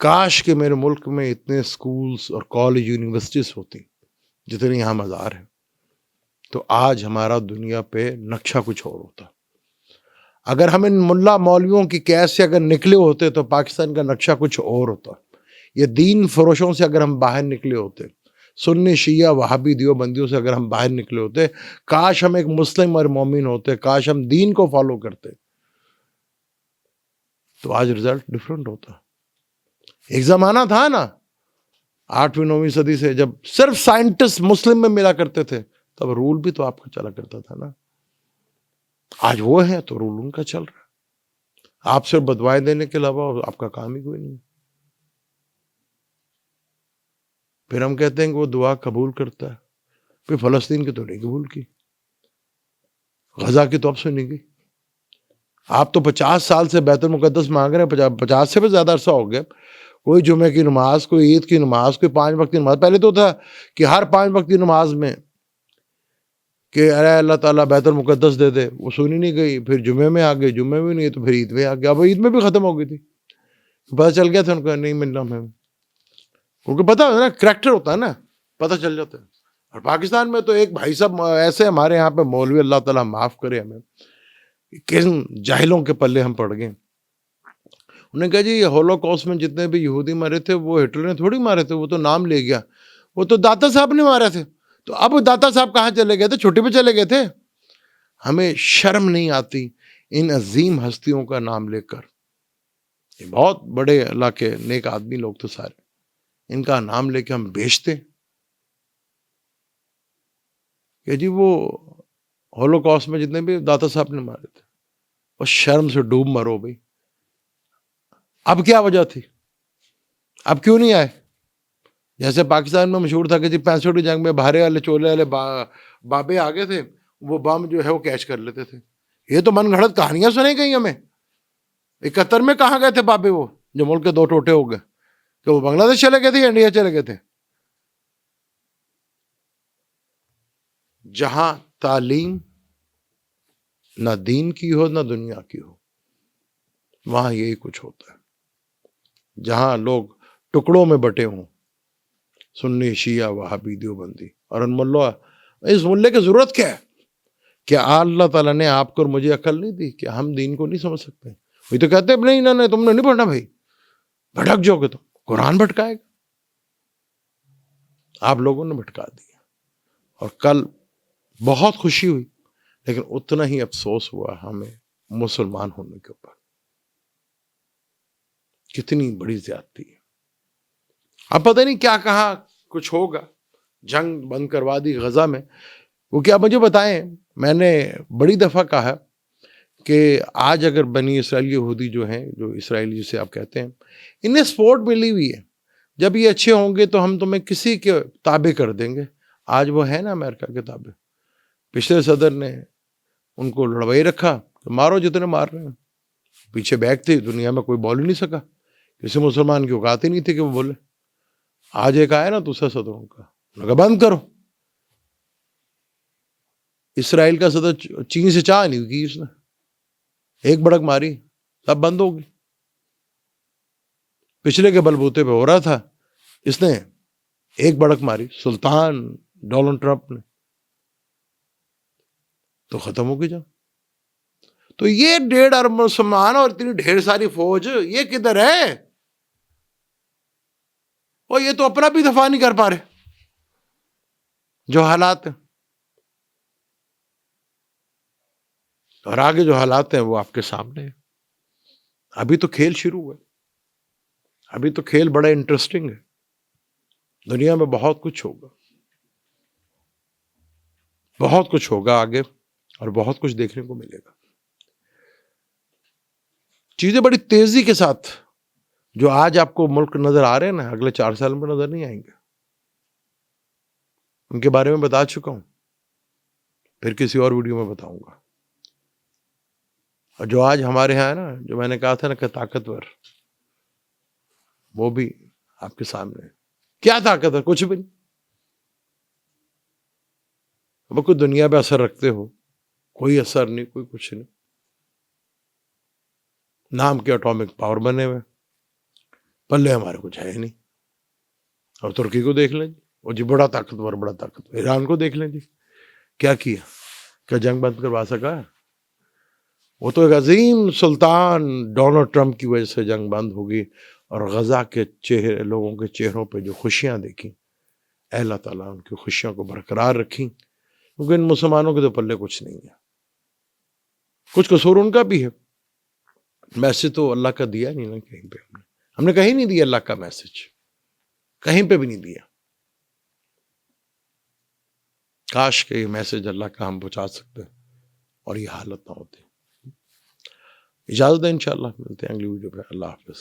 کاش کہ میرے ملک میں اتنے سکولز اور کالج یونیورسٹیز ہوتی جتنے یہاں مزار ہیں، تو آج ہمارا دنیا پہ نقشہ کچھ اور ہوتا. اگر ہم ان ملا مولویوں کی قید سے اگر نکلے ہوتے تو پاکستان کا نقشہ کچھ اور ہوتا. یہ دین فروشوں سے اگر ہم باہر نکلے ہوتے، سنی شیعہ وہابی دیوبندیوں سے اگر ہم باہر نکلے ہوتے، کاش ہم ایک مسلم اور مومن ہوتے، کاش ہم دین کو فالو کرتے، تو آج رزلٹ ڈیفرنٹ ہوتا. ایک زمانہ تھا نا 8ویں 9ویں صدی سے، جب صرف سائنٹسٹ مسلم میں ملا کرتے تھے، تب رول بھی تو آپ کا چلا کرتا تھا نا. آج وہ ہے تو رول ان کا چل رہا ہے. آپ صرف بدوائیں دینے کے علاوہ آپ کا کام ہی کوئی نہیں. پھر ہم کہتے ہیں کہ وہ دعا قبول کرتا ہے. پھر فلسطین کی تو نہیں قبول کی، غزہ کی تو اب سنی گئی. آپ تو 50 سال سے بیت المقدس مانگ رہے ہیں، 50 سے بھی زیادہ عرصہ ہو گیا. کوئی جمعے کی نماز، کوئی عید کی نماز، کوئی 5 وقت کی نماز. پہلے تو تھا کہ ہر 5 وقت کی نماز میں کہ ارے اللہ تعالیٰ بیت المقدس دے دے، وہ سنی نہیں گئی. پھر جمعے میں آ گئی، جمعے میں نہیں تو پھر عید میں آ گیا. اب عید میں بھی ختم ہو گئی تھی، پتہ چل گیا تھا ان کو نہیں ملنا ہمیں، کیونکہ پتہ ہے نا کریکٹر ہوتا ہے نا، پتہ چل جاتا ہے. اور پاکستان میں تو ایک بھائی صاحب ایسے ہمارے یہاں پہ مولوی، اللہ تعالیٰ معاف کرے ہمیں، کن جاہلوں کے پلے ہم پڑ گئے. انہوں نے کہا جی یہ ہولوکاسٹ میں جتنے بھی یہودی مرے تھے وہ ہٹلر نے تھوڑی مارے تھے، وہ تو نام لے گیا، وہ تو داتا صاحب نے مارے تھے. تو اب داتا صاحب کہاں چلے گئے تھے؟ چھٹی پہ چلے گئے تھے. ہمیں شرم نہیں آتی ان عظیم ہستیوں کا نام لے کر. یہ بہت بڑے اللہ کے نیک آدمی لوگ تو سارے، ان کا نام لے کے ہم بیچتے کہ جی وہ ہولوکاسٹ میں جتنے بھی داتا صاحب نے مارے تھے. اور شرم سے ڈوب مرو بھائی. اب کیا وجہ تھی؟ اب کیوں نہیں آئے؟ جیسے پاکستان میں مشہور تھا کہ جی 65 کی جنگ میں بھارے والے چولے والے بابے آگے تھے، وہ بم جو ہے وہ کیچ کر لیتے تھے. یہ تو من گھڑت کہانیاں سنیں گئی ہمیں. 71 میں کہاں گئے تھے بابے وہ جو ملک کے 2 ٹوٹے ہو گئے؟ کہ وہ بنگلہ دیش چلے گئے تھے یا انڈیا چلے گئے تھے؟ جہاں تعلیم نہ دین کی ہو نہ دنیا کی ہو، وہاں یہی کچھ ہوتا ہے. جہاں لوگ ٹکڑوں میں بٹے ہوں، سنی شیعہ وہابی دیوبندی، اور ان ملہ، اس ملے کی ضرورت کیا ہے؟ کیا اللہ تعالیٰ نے آپ کو اور مجھے عقل نہیں دی کہ ہم دین کو نہیں سمجھ سکتے؟ وہ تو کہتے ہیں نہیں نہیں تم نے نہیں پڑھنا بھائی، بھٹک جاؤ گے. تم قرآن بھٹکائے گا. آپ لوگوں نے بھٹکا دیا. اور کل بہت خوشی ہوئی، لیکن اتنا ہی افسوس ہوا ہمیں مسلمان ہونے کے اوپر. کتنی بڑی زیادتی ہے. اب پتہ نہیں کیا کہا، کچھ ہوگا، جنگ بند کروا دی غزہ میں. وہ کیا مجھے بتائیں، میں نے بڑی دفعہ کہا کہ آج اگر بنی اسرائیل یہودی جو ہیں، جو اسرائیلی جسے آپ کہتے ہیں، انہیں سپورٹ ملی ہوئی ہے، جب یہ اچھے ہوں گے تو ہم تمہیں کسی کے تابع کر دیں گے. آج وہ ہے نا امریکہ کے تابع. پچھلے صدر نے ان کو لڑوائی رکھا کہ مارو جتنے مار رہے ہیں. پیچھے بیک تھی، دنیا میں کوئی بول ہی نہیں سکا، کسی مسلمان کی اوقات ہی نہیں تھی کہ وہ بولے. آج ایک آیا نا دوسرا صدروں کا، لگا بند کرو. اسرائیل کا صدر چین سے چاہ نہیں کی، اس نے ایک بڑک ماری، سب بند ہوگی. پچھلے کے بلبوتے پہ ہو رہا تھا، اس نے ایک بڑک ماری، سلطان ڈونلڈ ٹرمپ نے، تو ختم ہو گئی جنگ. تو یہ 1.5 ارب مسلمان اور اتنی ڈھیر ساری فوج یہ کدھر ہے؟ اور یہ تو اپنا بھی دفاع نہیں کر پا رہے. جو حالات ہیں، اور آگے جو حالات ہیں وہ آپ کے سامنے ہیں. ابھی تو کھیل شروع ہوا ہے، ابھی تو کھیل بڑا انٹرسٹنگ ہے. دنیا میں بہت کچھ ہوگا، بہت کچھ ہوگا آگے، اور بہت کچھ دیکھنے کو ملے گا. چیزیں بڑی تیزی کے ساتھ جو آج آپ کو ملک نظر آ رہے ہیں نا، اگلے 4 سال میں نظر نہیں آئیں گے. ان کے بارے میں بتا چکا ہوں، پھر کسی اور ویڈیو میں بتاؤں گا. اور جو آج ہمارے یہاں ہے نا، جو میں نے کہا تھا نا کہ طاقتور، وہ بھی آپ کے سامنے. کیا طاقت ہے؟ کچھ بھی نہیں. اب کوئی دنیا پہ اثر رکھتے ہو، کوئی اثر نہیں، کوئی کچھ نہیں. نام کے اٹامک پاور بنے ہوئے. پلے ہمارے کچھ ہے ہی نہیں. اور ترکی کو دیکھ لیں جی، وہ جی بڑا طاقتور. ایران کو دیکھ لیں جی، کیا جنگ بند کروا سکا؟ وہ تو ایک عظیم سلطان ڈونلڈ ٹرمپ کی وجہ سے جنگ بند ہوگی، اور غزہ کے لوگوں کے چہروں پہ جو خوشیاں دیکھیں، اللہ تعالیٰ ان کی خوشیوں کو برقرار رکھیں، کیونکہ ان مسلمانوں کے تو پلے کچھ نہیں ہے. کچھ قصور ان کا بھی ہے، میسج تو اللہ کا دیا نہیں نا کہیں پہ. ہم نے کہیں نہیں دیا اللہ کا میسج، کہیں پہ بھی نہیں دیا. کاش کہ یہ میسج اللہ کا ہم پہنچا سکتے اور یہ حالت نہ ہوتی. اجازت ہے، انشاءاللہ ملتے ہیں اگلی ویڈیو پہ. اللہ حافظ.